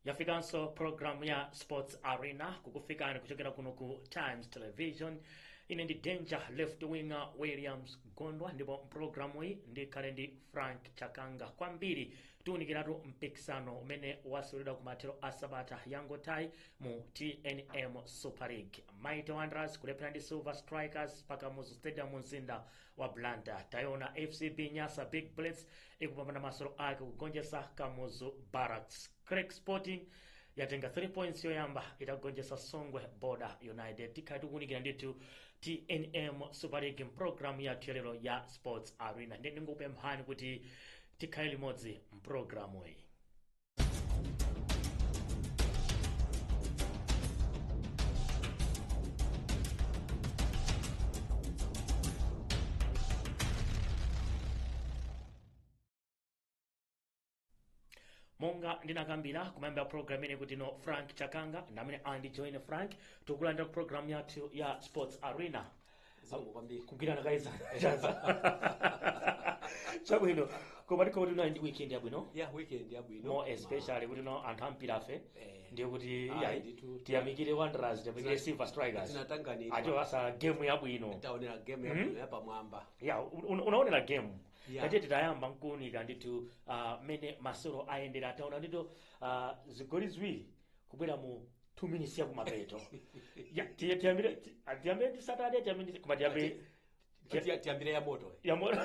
Yafikanso program ya Sports Arena kukufikani kuchokera kuno ku Times Television. Ine ndi Danger left winger Williams Gondwa, ndipo programu hii ndi kalendi Frank Chakanga. Kwambiri tuunikiratu mpikisano umene wasulidwa kumathero asabata yangotai mu TNM Super League. Mighty Wanderers kulepera ndi Silver Strikers paka muzu stadium mzinda wa Blantyre. Tayona FCB Nyasa Big Bullets ikupambana masolo ake kugonjesa Kamuzu Barracks. Craig Sporting yatenga 3 points yoyamba itagonjesa Songwe Border United. Tikati kunikira nditu TNM Super League program ya lero ya Sports Arena. Ndi ngupe mhani kuti tikhale limodzi mprogramu hii. Monga ndinakambira kumayamba program ine kuti no Frank Chakanga ndamene andi join Frank tukulandira program yathu ya Sports Arena. Kugirana kaiza chabwino kubatiko kuti no ndi weekend yabwino. Yeah, weekend yabwino. More especially kuti no anthu ampira fe ndiye kuti tiyamikire Wanderers tiyamikire Silver Strikers. Tinatanganira acho asa game yabwino. Taonera game yabwino yapa mwamba. Yeah, unaonera game. Kati titayamba nkunika nditu mene masoro aendera taona ndito zigoli ziwiri kubwera mu 2 minutes ya kumapeto. Ya tiyambire Saturday tiyambire kumatiambe tiambire ya moto. Ya moto.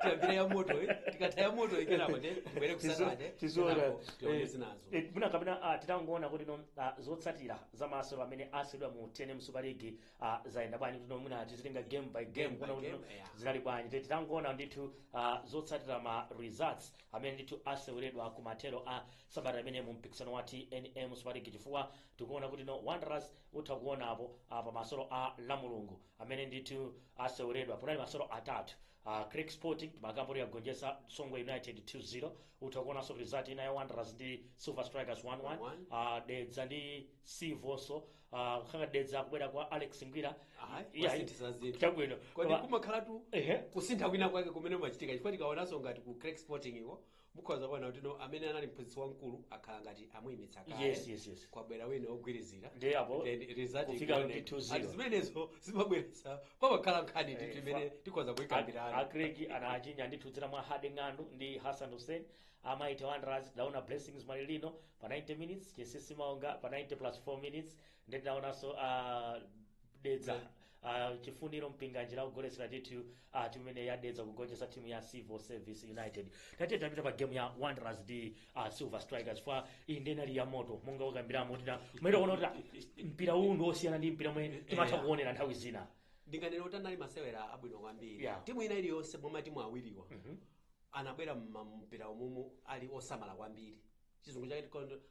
Tiambire ya moto tikataya moto ikena kwende kubere kusatade. Tizola zinazo. Buna kabina titangona kuti no zotsatira za masoro amene asidwa mu TNM Super League zaenda bwanji kuti no muna tizilinga game by game kuna kuti zinali bwanji. Titangona nditu zotsatira ma results amene nditu aseweredwa kumathero sabata amene mu mpikisano wa TNM Super League chifukwa tikuona kuti no Wanderers utakuona apo pa masoro a Lamulungu amene nditu aseweredwa punali masoro atatu. Craig Sporting makambo ya gonjesa Songwe United 2-0. Utakuona so result ina ya Wanderers ndi Silver Strikers 1-1. Dedza ndi Sivoso khanga dedza kubwera kwa Alex Ngwira. Chabwino kodi kumakhalatu kusintha kwina kwake kumene machitika chifukwa tikaonanso ngati ku Craig Sporting iko mukhoza kuona kuti no amene anali mphunzitsi wamkulu akhala ngati amuyimitsa kale. Yes. Kwabwera wina ogwirizira ndi apo result kufika ndi 2-0. Zimenezo zimabweretsa pamakhala nkhani ndi timene tikhoza kuyikambirana. Craig anachinya ndi tudzira mwa Hade Ng'andu ndi Hassan Hussein. Mighty Wanderers dauna Blessings Malilino pa 90 minutes, Chesisi Maonga pa 90 plus 4 minutes. Ndi dauna so dedza chifuniro mpinganjira kugolesera titu timene yadedza kugonjesa timu ya Civil Service United. Tati tapita pa game ya Wanderers ndi Silver Strikers fa indenali ya moto monga ukambiramo kuti mwero kuona kuti mpira huu ndo osiyana ndi mpira mwe timatha kuonera nthawi zina. Ndinganena kuti anali masewera abwino kwambiri. Timu ina iliyonse mwa matimu awiriwa anabwera mpira umumu ali osamala kwambiri. Chizungu chake tikondo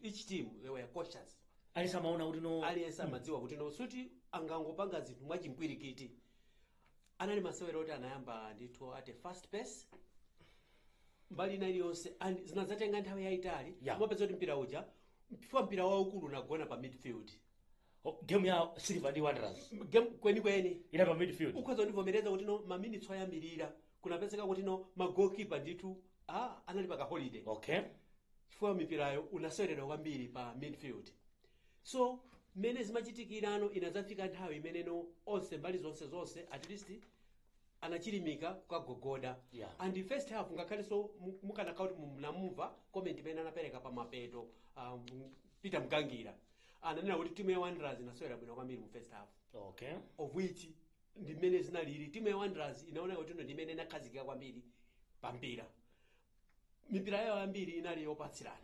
each team they were cautious. Alisa maona kuti no aliyesa madziwa kuti no suti angangopanga zinthu mwachimpwirikiti. Anali masewera oti anayamba ndithu at a fast pace. Mbali ina iliyonse zinazatenga nthawi yayitali. Mopeza kuti mpira uja mpira waukulu unagona pa midfield. Game ya Silver ndi Wanderers. Game kweni ina pa midfield. Ukhoza ndivomereza kuti no ma minutes ayambirira kunapezeka kuti no ma goalkeeper ndithu anali pa holiday. Okay. Chifukwa mipirayo unaseweredwa kwambiri pa midfield. So mene zimachitikirano inazafika nthawi imene no onse mbali zonse at least anachilimika kukagogoda. And the first half ngakhale so mukanakauti mnamumva comment imene anapereka pa mapeto Peter Mgangira ananena kuti timu ya Wanderers inasewera bwino kwambiri mu first half. Okay. Of which ndi mene zinaliri timu ya Wanderers inaona kuti ndi mene inakhazikika kwambiri pa mpira. Mipira yawo yambiri inali yopatsirana.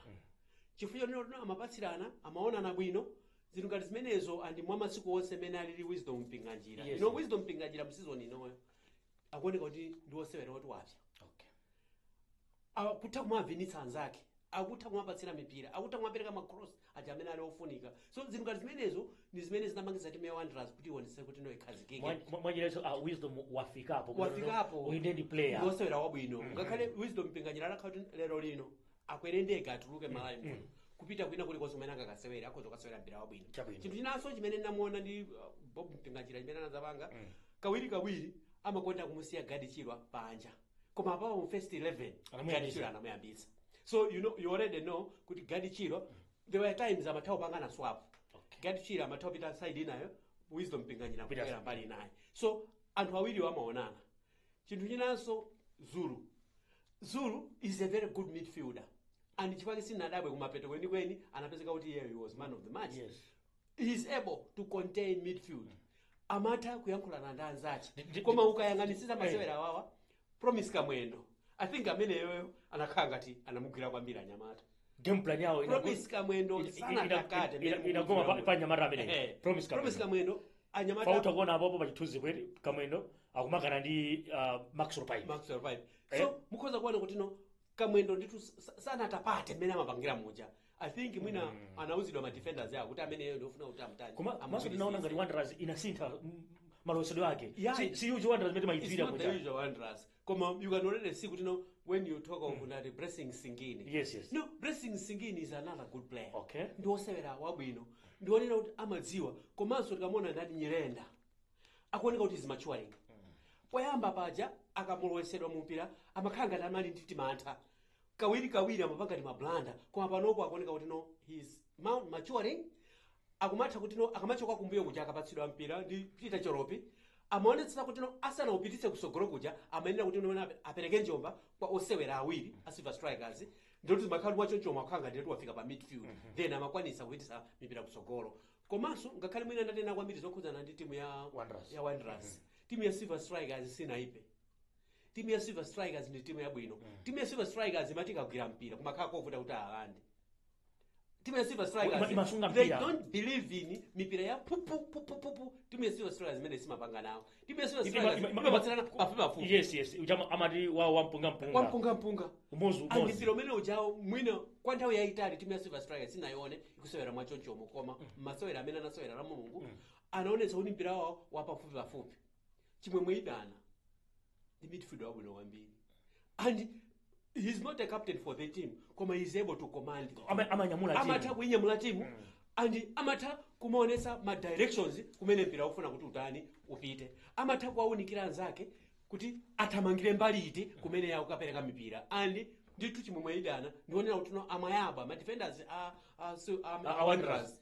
Chifukwa nino amapatsirana amaonana bwino zinthu ngati zimenezo andi mwa masiku onse mene alili Wisdom Mpinganjira. Wisdom Mpinganjira mu season ino akuoneka kuti ndi osewera oti wapya. Okay. Akutha kumavinitsa anzake, akutha kumapatsira mipira, akutha kumapereka ma cross aja amene ali ofunika. So zinthu ngati zimenezo ndi zimene zinamangisa timu ya Wanderers kuti ionese kuti no ikhazikike. Mwanyerezo Wisdom wafikapo. Uinde ndi player. Ndi osewera wabwino. Ngakhale Wisdom Mpinganjira anakhala kuti lero lino akwerendeka atuluke malayi kupita kwina kuli konse umene akakasewera akhoza kasewera mpira wabwino. Chinthu chinanso chimene namuona ndi Bob Mpinganjira chimene anazapanga kawiri amakonda kumusiya Gadi Chilwa panja. Koma apa mu first 11 Gadi Chilwa anamuyambitsa. So you already know kuti Gadi Chiro there were times amathawa pangana swap. Gadi Chiro amathawa pita side inayo Wisdom Mpinganyira kupera mbali naye. So anthu awiri wamaonana. Chinthu chinanso Zulu is a very good midfielder. And chifukwa sinadabwe kumapeto kweni anapezeka kuti he was man of the match. Yes. He is able to contain midfield. Amata kuyankhulana ndi anzake. Koma ukayang'anisisa masewera wawa Promise Kamwendo. I think amene yoyo anakhala ngati anamugwira kwambiri anyamata. Game plan yawo Promise Kamwendo sana takate inagoma pa nyamata amene. Promise Kamwendo anyamata pauta kuona apopo pachithunzi kweli Kamwendo akumakana ndi Maxwell Pipe. So mukhoza kuona kuti no Kamwendo nditu sana tapate mmene amapangira muja. I think mwina anauzidwa ma defenders yao kuti amene yeye ndofuna kuti amtani. Koma maso tunaona ngati Wanderers inasintha malosedo yake. Si usual Wanderers mete maizira muja. It's not the usual Wanderers. Koma you can already see kuti no when you talk of the Blessing Singini. Yes. No, Blessing Singini is another good player. Okay. Ndi osewera wabwino. Ndi onena kuti amadziwa. Komanso tikamona ndani Nyirenda. Akuoneka kuti is maturing. Poyamba paja akamulowetsedwa mu mpira amakhala ngati amali ndi mantha. Kawiri amapanga ndi mablanda. Koma panopo akuoneka kuti no he is maturing. Akumatha kuti no akamachoka kumbuyo kuja akapatsidwa mpira ndi Peter Choropi. Amaonetsa kuti no asana upititse kusogolo kuja amayenera kuti no apereke njomba kwa osewera awiri a Silver Strikers. Ndio kuti makhalu mwacho choma akhanga ndi wafika pa midfield. Then amakwanisa kupitisa mipira kusogolo. Komanso ngakhale mwina ndatena kwambiri zokhuzana ndi timu ya Wanderers. Timu ya Silver Strikers sinaipe. Timu ya Silver Strikers ndi timu yabwino. Timu ya Silver Strikers imatika kugwira mpira kumakhala kovuta kuti alande. Timu ya Silver Strikers they don't believe in mipira ya pupu. Timu ya Silver Strikers imene simapanga nawo. Timu ya Silver Strikers imapatsana pafupi. Yes. Ujama amati wampunga. Umuzu. Andipiro umene ujao mwina kwa nthawi yayitali timu ya Silver Strikers inaione ikusewera mwachoncho koma masewera amene anasewera la Mulungu anaonetsa kuti mpira wawo wapafupi. Chimwemwe idana. The midfielder wabwino kwambiri. And he's not a captain for the team. Koma he's able to command. Amata kuinyamula timu. And amata kumaonesa ma directions kumene mpira ufuna kuti utani upite. Amata kuwaunikira anzake kuti athamangire mbali iti kumene yawo kapereka mipira. And nditu chimwemwe idana ndionera kuti no amayaba ma defenders Wanderers.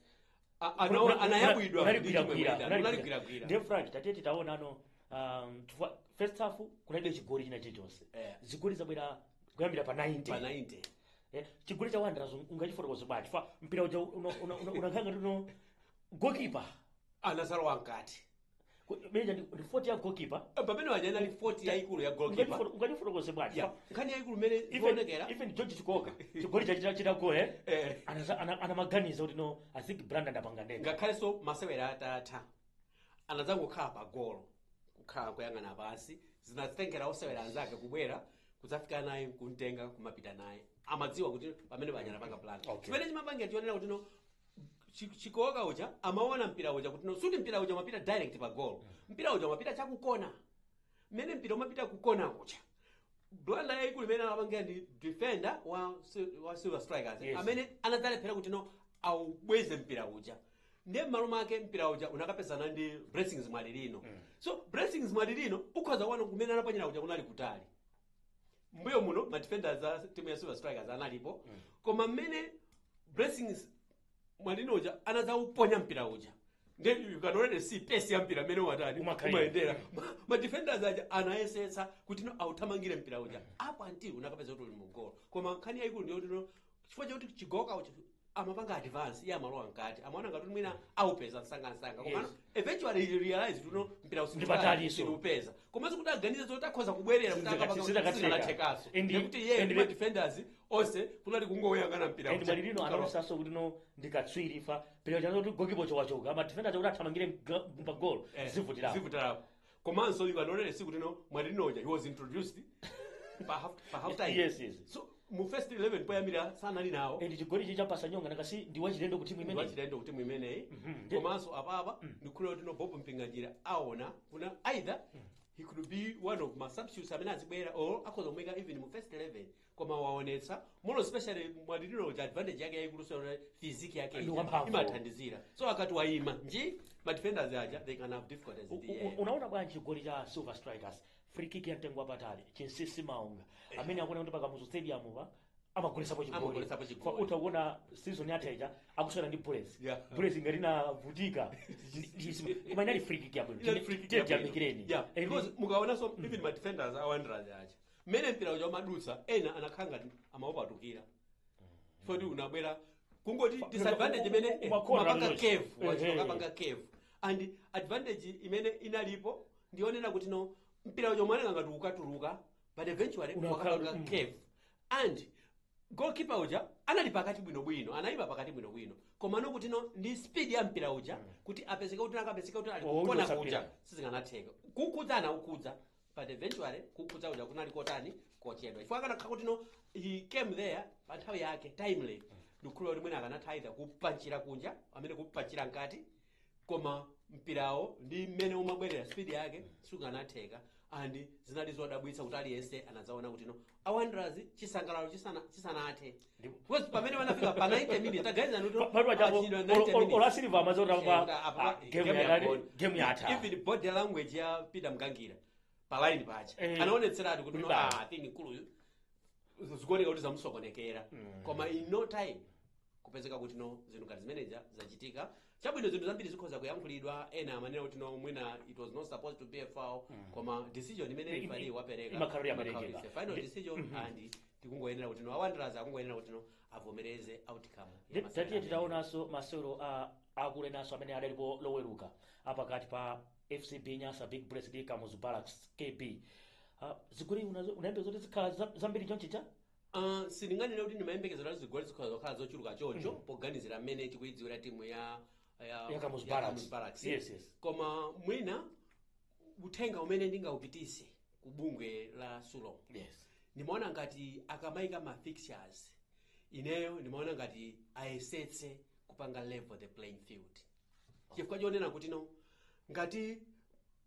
Anayabwidwa unalikwira. Ndiye Frank tatete taona no first half kunaibe chigoli china chilichonse. Zigoli zabwera kuyambira pa 90. Chigoli cha Wanderers ungachifotokoza bwanji fa mpira uja unakhanga tuno goalkeeper anasalowa nkati. Meja ndi 40 ya goalkeeper. Pamene wajana ni 40 ya ikulu ya goalkeeper. Ungachifotokoza bwanji. Nkhani ya ikulu mene ifonekera. Even George Chikoka. Chigoli chachita gol ana maganiza kuti no I think Brandon apanga ndeka. Ngakhale so masewera atatha. Anazango khala pa goal. Kukhala kuyang'ana pasi. Zinatengera osewera anzake kubwera kudzafika naye kuntenga kumapita naye. Amadziwa kuti pamene banyana panga plan. Chimene chimapangira tionera kuti no Chikoka uja amaona mpira uja kuti no suti mpira uja mapita direct pa goal. Mpira uja mapita chakukona. Mene mpira mapita kukona kuja. Blanda ya ikulu mene amapangira ndi defender wa Silver Strikers. Amene anadzalephera kuti no awubweze mpira uja. Ndiye malo make mpira uja unakapezana ndi Blessings Mwalilino. So Blessings Mwalilino ukhoza kuona kumene anapanyira uja kunali kutali. Mbuyo muno ma defenders za timu ya Silver Strikers analipo. Koma mmene Blessings Mwalilino uja anaza uponya mpira uja. Then you can already see pace ya mpira mmene watani kumaendera. Ma defenders aja anayesetsa kuti no authamangire mpira uja. Up until unakapeza kuti mu goal. Koma nkhani ya ikulu ndiyo no chifukwa chakuti Chigoka uja amapanga advance ya malowa nkati amaona ngati mwina aupeza nsanga koma eventually he realize tuno mpira usipeza koma kuti aganize zoti akhoza kubwerera kuti akapanga kuti yeye ndi defenders onse kunali kungoyangana mpira ndi Mwalilino anasaso kuti no ndikatswiri fa pero chano kuti goalkeeper chowachoka ama defenders kuti athamangire pa goal zivutira komanso you can already see kuti no Mwalilino he was introduced pa half time. Yes. So mu first 11 poyambira sana ali nawo. Ndi chigoli chichapasa nyonga nakasi ndi wachilendo kuti timu imene. Wachilendo kuti timu imene. Komanso apapa ndikulo kuti no Bob Mpinganjira aona kuna either he could be one of my substitutes amene azibwera or akhoza kumweka even mu first 11 koma waonetsa more especially Mwalilino advantage yake yaikuluso physique yake imathandizira. So akati waima nji ma defenders aja they can have difficulties in the air. Unaona bwanji chigoli cha Silver Strikers free kick ya mtengo wapatali chinsisi maunga amene akuna kuti pakamuzo stadium ba amagolesapo chigoli Amagolesapo chigoli. kwa utaona season yateja akuswera ndi Bullets Yeah. Bullets ngati navutika koma inali free kick yabwino tiyamikireni Yeah, because mukaona so even my defenders are Wanderers acha mmene mpira uja umadutsa ena anakhala ngati amaopatukira foti unabwera kungoti disadvantage imene mapanga cave wachokapanga cave and advantage imene inalipo ndionena kuti no mpira uja umene ngati ukatuluka but eventually wakapanga cave and goalkeeper uja anali pakati bwinobwino anayima pakati bwinobwino koma no kuti no ndi speed ya mpira uja kuti apezeka kuti akapezeka kuti ali kukona kuja sizinganatheka kukudza ukudza but eventually kukudza uja kunali kotani kochedwa ifo akanakhala kuti no he came there pa nthawi yake timely ndikukhulupirira kuti mwina akanathaitha kupanchira kunja amene kupanchira nkati koma mpirawo ndi mmene umabwerera speed yake sukanatheka and zinali zodabwitsa kuti aliyense anazaona kuti no Wanderers chisangalalo chisanathe because pamene wanafika pa 90 minutes tagaiza nuto ola silver amazora pa game yatha even body language ya Peter Mgangira pa line pacha anaonetseratu kuti no thing nkulu zikuoneka kuti zamusokonekera koma in no time kupezeka kuti no zinthu ngati zimeneja zachitika chabwino zinthu zambiri zikhoza kuyankhulidwa ena amanena kuti no mwina it was not supposed to be a foul koma decision imene ifali wapereka final decision and tikungoyenera kuti no Wanderers akungoyenera kuti no avomereze outcome tatiye titaonanso masewero akulenaso amene adalipo loweruka apakati pa FCB Nyasa Big Bullets ndi Kamuzu Barracks KB zigoli unayembe zoti zikhala zambiri chonchicha sindinganene kuti ndimayembekezera kuti zigoli zikhala zochuluka choncho poganizira mmene tikuyidziwira timu ya Kamuzu Barracks yes koma mwina uthenga umene ndingaupitise ku bungwe la Sulo yes ndimaona ngati akamayika ma fixtures ineyo ndimaona ngati ayesetse kupanga level the playing field chifukwa chonena kuti no ngati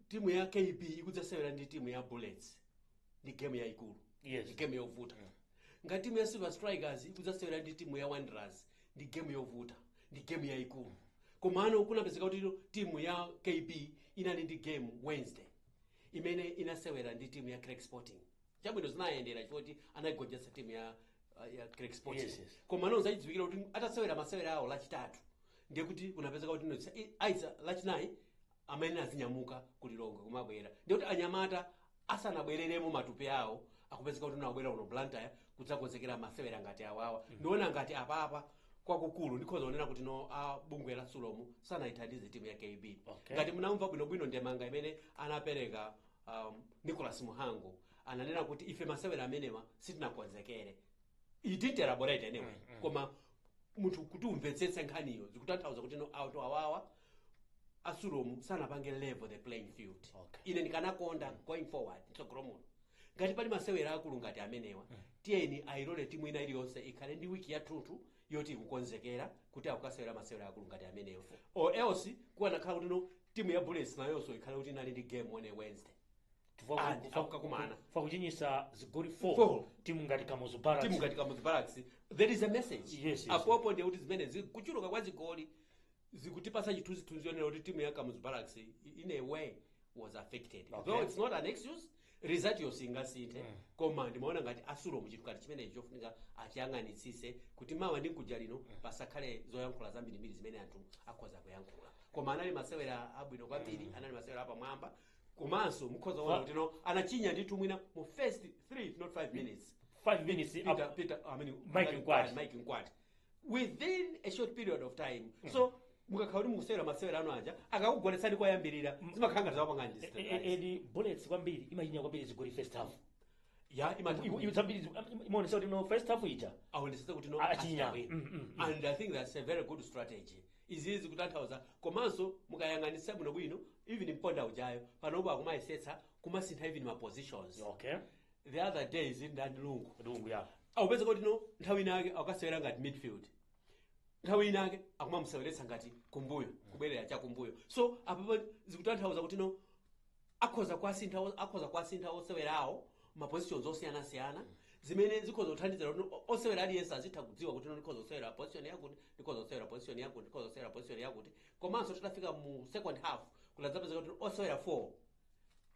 timu ya KB ikudzasewera ndi timu ya Bullets ndi game yaikulu yes game yovuta ngati timu ya Silver Strikers ikudzasewera ndi timu ya Wanderers ndi game yovuta ndi game yaikulu komano kunapezeka kuti timu ya KB inali ndi game Wednesday imene inasewera ndi timu ya Craig Sporting chabwino zinayendera chifukwa anagonjetsa timu ya Craig Sporting yes komano zachidziwikira kuti atasewera masewera awo lachitatu ndiye kuti kunapezeka kuti aiza lachinayi amene azinyamuka kuti Longwe kumabwera ndiye kuti anyamata asanabwereremo matupi awo akupezeka kuti unabwera kuno Blantyre kudzakonzekera masewera ngati awawa ndiona ngati apapa kwakukulu ndikhoza kunena kuti no bungwe la Sulomu sanayithandize timu ya KB ngati munamva bwinobwino ndemanga imene anapereka Nicholas Muhango ananena kuti ife masewera amenewa sitinakonzekere he didn't elaborate anyway koma munthu kuti umvetsetse nkhaniyo zikutanthauza kuti no auto awawa Asulomu sanapange level the playing field ine ndikanakonda going forward tsogolo muno ngati pali masewera akulu ngati amenewa tiyeni ayilole timu ina iliyonse ikhale ndi wiki yathunthu yoti ikukonzekera kuti akukasewera masewera akulu ngati amenewa or else kuwanakhala kuti no timu ya Bullets nayonso ikhale kuti inali ndi game on Wednesday akukakumana fakuchinyisa zigoli 4 timu ngati Kamuzu Barracks there is a message yes apopo ndiye kuti zimene zikuchuluka kwa zigoli zikutipasa chithunzi yonena kuti timu ya Kamuzu Barracks in a way was affected though it's not an excuse result yosingasinthe koma ndimaona ngati Asulomu chinthu ngati chimene chofunika achiyang'anitsise kuti mawa ndi kuja lino pasakhale zoyankhula zambirimbiri zimene anthu akhoza kuyankhula koma anali masewera abwino kwambiri anali masewera apamwamba komanso mukhoza kuona kuti no anachinya ndithu mwina mu first 3 not 5 minutes Peter Mike Nkwati within a short period of time so mukakhala kuti mukusewera masewera anu aja akakugoletsani kwayambirira zimakhala ngati zawapangani edi Bullets kwambiri imachinya kwambiri zigoli first half zambiri imaonesa kuti no first half ija aonetsetse kuti no achinya and I think that's a very good strategy izizi kutanthauza komanso mukayang'anisa bwinobwino even mponda ujayo panopo akumayesetsa kumasintha even ma positions the other days ndani lungu akupeza kuti no nthawi inake akukasewera ngati midfield nthawi inake akumamuseweretsa ngati kumbuyo kubwerera chakumbuyo so apapo zikutanthauza kuti no akhoza kwasintha osewerawo ma positions osiyanasiyana zimene zikhoza kuthandizira kuti osewera aliyense azitha kudziwa kuti ndikhoza kusewera position yakuti ndikhoza kusewera position yakuti ndikhoza kusewera position yakuti komanso titafika mu second half kuladzapeza kuti osewera 4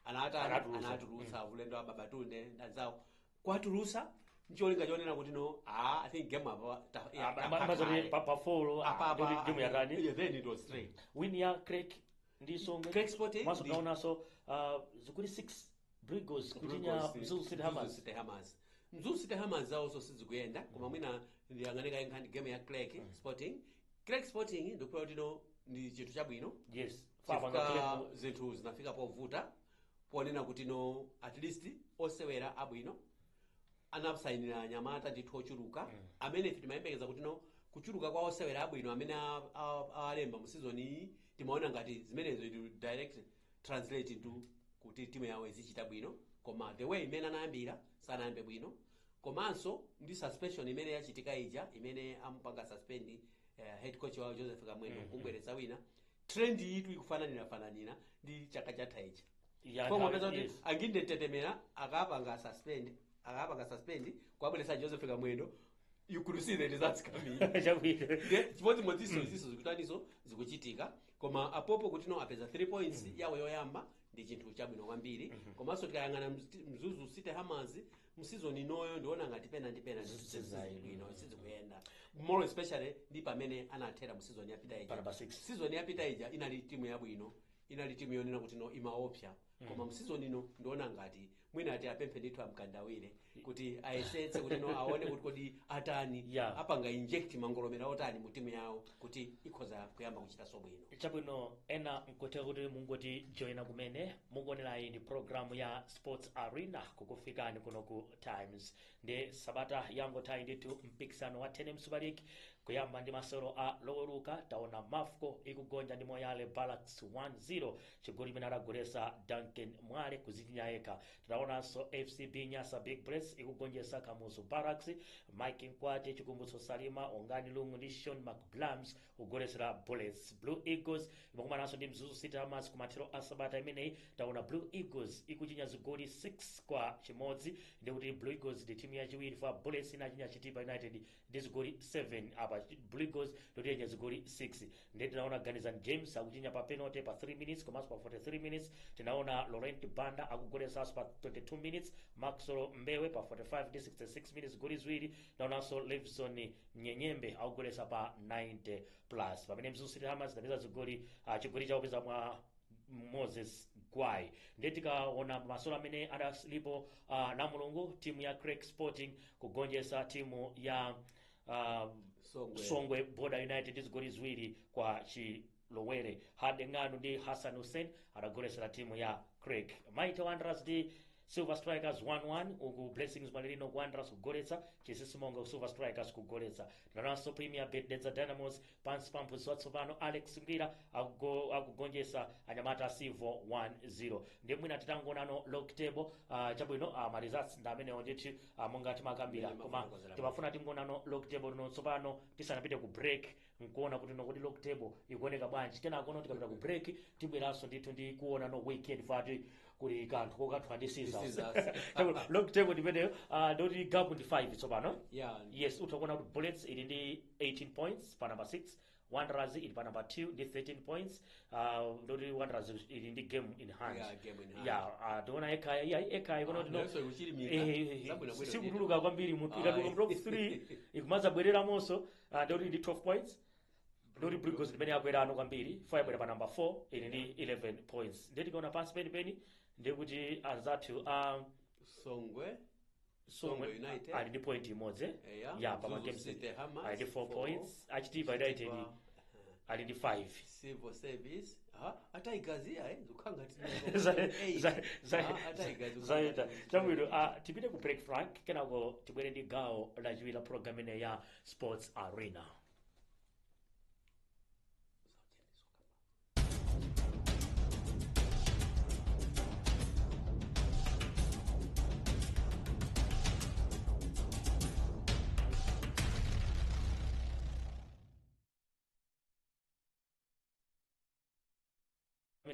anatulutsa ulendo wa Babatunde ndanzawo kwatulusa ncholinga chonena kuti no I think game apa amazoti pa 4 game yarani yeah, then it was straight win ya Craig ndi Songwe Craig Sporting maso naonaso zikuli 6 Brigos kutinya Mzuzu City Hammers Mzuzu City Hammers zawo so sizikuyenda koma mwina ndiyang'anika inkhani game ya Craig Sporting ndikupewa kuti no ndi chinthu chabwino yes fapanga zinthu zinafika povuta ponena kuti no at least osewera abwino anapsainira nyamata ndithu ochuluka amene ife timayembekeza kuti no kuchuluka kwa osewera abwino amene alemba mu season iyi timaona ngati zimenezo direct translate into kuti timu yawo izichita bwino koma the way imene anayambira sanayambe bwino komanso ndi suspension imene yachitika ija imene ampanga suspend head coach wa Joseph Kamwendo kumbweretsa wina trend yitu ikufananira ndi chaka chatha ichi koma peza kuti anginde tetemera akapanga suspend kwabweretsa Joseph Kamwendo you could see the results coming chipoti modziso zikutaniso zikuchitika koma apopo kuti no apeza 3 points yawo yoyamba ndi chinthu chabwino kwambiri komanso tikayang'ana Mzuzu City Hammers mu season inoyo ndiona ngati pena sizikuyenda more especially ndi pamene anathera mu season yapita ija season yapita ija inali timu yabwino inali timu yonena kuti no imaopsa koma mu season ino ndiona ngati mwina ati apemphe ndithu amkandawire kuti ayesetse kuti no aone kuti kodi atani apanga inject mangolomera otani mu timu yawo kuti ikhoza kuyamba kuchita sobwino chabwino ena nkotera kuti mungoti joina kumene mungonera iyi ndi programu ya Sports Arena kukufikani kuno ku Times ndi sabata yangotayi ndithu mpikisano wa TNM Super League kuyamba ndi masewero a loweruka taona Mafco ikugonja ndi Moyale Barracks 1-0 chigoli chimene adagolesa Duncan Mwale kuzichinya yekha taonanso FCB Nyasa Big Press ikugonjesa Kamuzu Barracks Mike Nkwate chikumbutso Salima Ongani Lungu ndi Sean McBlams kugolesera Bullets Blue Eagles imakumananso ndi Mzuzu City Hammers kumathero a sabata imeneyi taona Blue Eagles ikuchinya zigoli 6 kwa chimodzi ndi kuti Blue Eagles ndi timu yachiwiri fa Bullets inachinya Chitipa United ndi zigoli 7 apa Blue Eagles ndotinya zigoli 6 ndi tinaona Ganizan James akuchinya pa penalty pa 3 minutes komanso pa 43 minutes tinaona Laurent Banda akugolesa pa 22 minutes Maxwell Mbewe pa 45 ndi 66 minutes goli ziwiri tinaonanso Levison Nyenyembe akugolesa pa 90 plus pamene Mzuzu City Hammers ndapeza zigoli chigoli chaopeza mwa Moses Gwai ndi tikaona masolo amene adalipo namulungu timu ya Craig Sporting kugonjesa timu ya Songwe Border United ndi zigoli ziwiri kwa Chilowere Hade Ng'ano ndi Hassan Hussein adagolesera timu ya Craig Mighty Wanderers ndi Silver Strikers 1-1 uku Blessings Malino Wanderers kugoletsa Chisisimonga Silver Strikers kugoletsa Naranso Premier Bet Dedza Dynamos Pansi Pampus watsopano Alex Ngira akugonjesa anyamata Sivo 1-0 ndi mwina titangonano log table chabwino results ndamene onditi monga timakambira koma timafuna tingonano log table no tsopano tisanapite ku break nkuona kuti no kuti log table ikuoneka bwanji tena akono tikapita ku break tibweranso ndithu ndi kuona no weekend fati kuli kanthu kokathu ndi scissors log table ndimeneyo ndoti gap ndi 5 tsopano yes utakuona kuti Bullets ili ndi 18 points pa number 6 Wanderers ili pa number 2 ndi 13 points ndoti Wanderers ili ndi game in hand tiona eka ikono tino sikutuluka kwambiri munthu ikatuluka top 3 ikumaza bwerera monso ndoti ndi 12 points ndoti Brigos ndimene akwera ano kwambiri fire pa number 4 ili ndi 11 points ndeti kaona pansi penipeni ndikuti anzathu Songwe United ali ndi point imodzi pa games ali ndi 4 points Chitipa United ali ndi 5 civil service ataigazi zukhanga zaita chabwino tipite ku break Frank kenako tibwere ndi gawo lachiwiri la program ine ya Sports Arena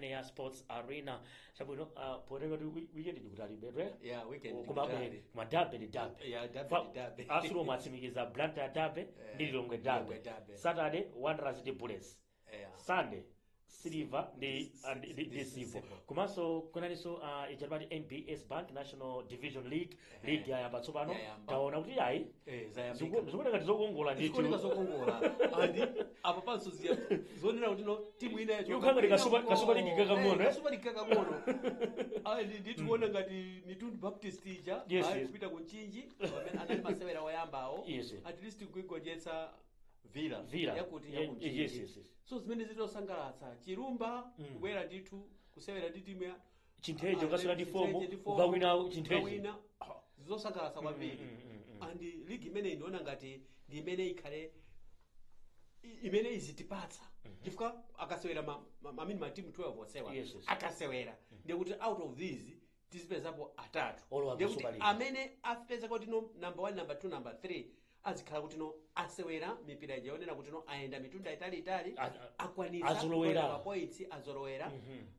ya Sports Arena chabwino poteka weekend ndikutali bedwe weekend kuma dabe ni dabe asuro matsimikiza Blantyre dabe ndi Lilongwe dabe Saturday Wanderers ndi Bullets Sunday silver ndi silver komanso kunalinso ichati NBS Bank National Division League league yayamba tsopano taona kuti ayi zikuoneka ngati zokongola ndikuoneka zokongola andi apa panso zonena kuti no timu ina yokhanga kasupa league kakang'ono andi ndikuona ngati Mitundu Baptist ija kupita ku Nchinji pamene anali masewera oyambawo at least kuigonjetsa Villa yakuti yes. So zimene zitosangalatsa Chirumba kubwera ndithu kusewera ndi timu ya Chinthejo kasula ndi fomo ukawina Chinthejo zizosangalatsa kwambiri and league imene ndiona ngati ndi imene ikhale imene izitipatsa chifukwa akasewera matimu 12 osewa akasewera ndikuti out of these tizipezapo atatu ndikuti amene apeza kuti no number 1 number 2 number 3 azikhala kuti no asewera mipira yaonera kuti no ayenda mitunda itali akwanisa azolowera points azolowera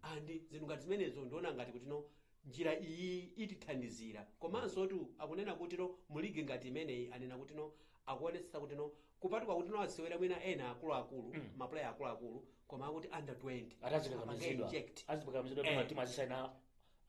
and zinthu ngati zimenezo ndiona ngati kuti no njira iyi itithandizira komanso tu akunena kuti no muligi ngati imeneyi anena kuti no akuonetsa kuti no kupatuka kuti no asewera mwina ena akuluakulu maplayer akuluakulu koma akuti under 20 azipakamizidwa matimu azisaina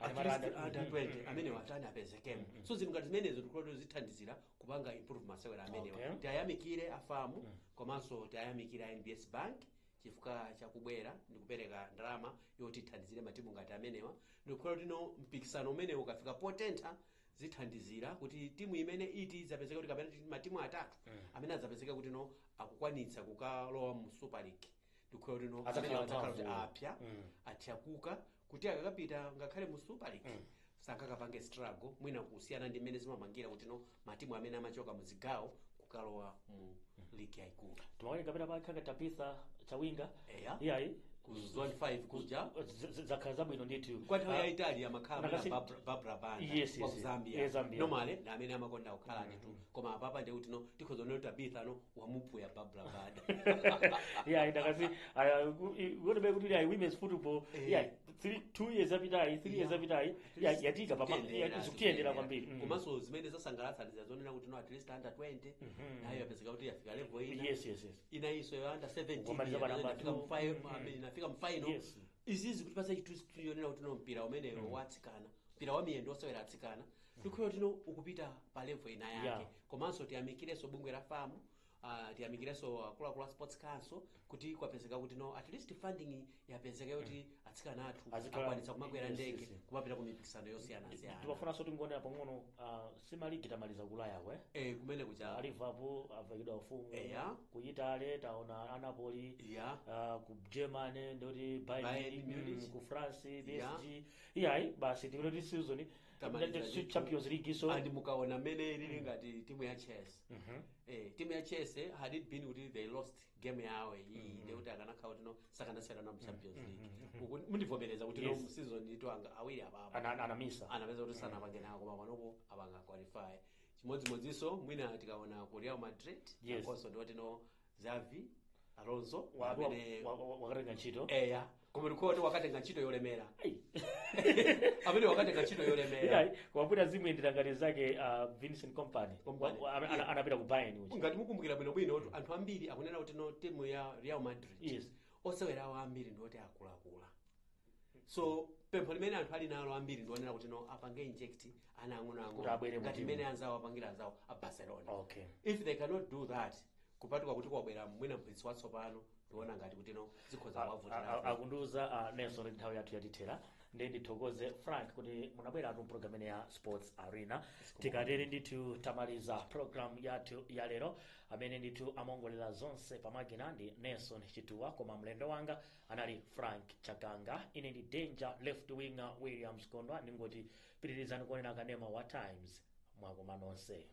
under 20 amene watani apezekemo so zinthu ngati zimenezo tikuloto zithandizira kupanga improve masewera amenewa tiyayamikire afamu komanso tiyayamikire NBS Bank chifukwa chakubwera ndikupereka ndalama yoti ithandizire matimu ngati amenewa ndikuloto tino mpikisano umene ukafika potentha zithandizira kuti timu imene iti zapezeka kuti kapena matimu atatu amene azapezeka kuti no akukwanitsa kukalowa mu Super League ndikuloto tino azakhala kuti apya atyakuka kuti akakapita ngakhale mu Super League sakakapange struggle mwina kusiyana ndi mmene zimamangira kuti no matimu amene amachoka mu zigawo kukalowa mu league yaikulu timaone kapena pakhanga Tabitha Chawinga iyayi ku zone 5 kuja zakhala zabwino ndithu kwa nthawi yaitali amakhala na Barbara Banda wa Zambia normally na amene amakonda kukhala ndithu koma apapa ndi kuti no tikhoza no Tabitha no wamupuya Barbara Banda ndakazi ngone be kuti women's football 2 years apitayi 3 years apitayi yatika papa zikuyendera kwambiri komanso zimene zasangalatsa ndizazonena kuti no at least under 20 nayo yapezeka kuti yafika level ina inayinso yo under 17 inafika mfaino izizi kuti pasa chitu yonena kuti no mpira umene watsikana mpira wa miyendo osewera atsikana tikhoyo tino ukupita pa level ina yake komanso tiyamikireso bungwe la famu tiyamikireso akuluakulu sports council kuti kwapezeka kuti no at least funding yapezeka kuti atsikana athu akwanitsa kumakwera ndege kumapita ku mipikisano yosiyanasiyana timafuna so tingonera pang'ono simaligi tamaliza kulayako kumene kucha Liverpool avakidwa ufumu ku Italy taona Napoli ku Germany ndoti Bayern Munich ku France PSG basi tikoti season Champions League so and mukaona mene lili ngati timu ya Chelsea timu ya Chelsea had it been kuti they lost game yawe iyi ndikuti akanakhala kuti no sakanasera na Champions League mundivomereza kuti no season itu anga awiri apapa anapeza kuti sana pange nawo koma panopo apanga qualify chimodzimodzinso mwina tikaona ku Real Madrid akonso ndiwoti no Xavi Alonso wakatenga ntchito koma ndikuti wakatenga ntchito yolemera amene wakatenga ntchito yolemera kwapita zimuyendera ngati zake Vincent Kompany anapita ku Bayern ngati mukumbukira bwinobwino kuti anthu ambiri akunena kuti no timu ya Real Madrid osewerawo ambiri ndiwoti akuluakulu so pempho limene anthu ali nalo ambiri ndionera kuti no apange inject ana ang'onoang'ono ngati mmene anzawo apangira anzawo a Barcelona if they cannot do that kupatuka kuti kwabwera mwina mpitsi watsopano ndiona ngati kuti no zikhoza kuwavutira akunduza Nelson nthawi yathu yatithera ndi ndithokoze Frank kuti munabwera mu program ine ya Sports Arena tikatere ndithu tamaliza program yathu ya lero amene ndithu amongolera zonse pamakina ndi Nelson Chituwa koma mlendo wanga anali Frank Chakanga ine ndi Danger left winger Williams Kondwa ndingoti pitirizani kuonera kanema wa Times mwakoma nonse.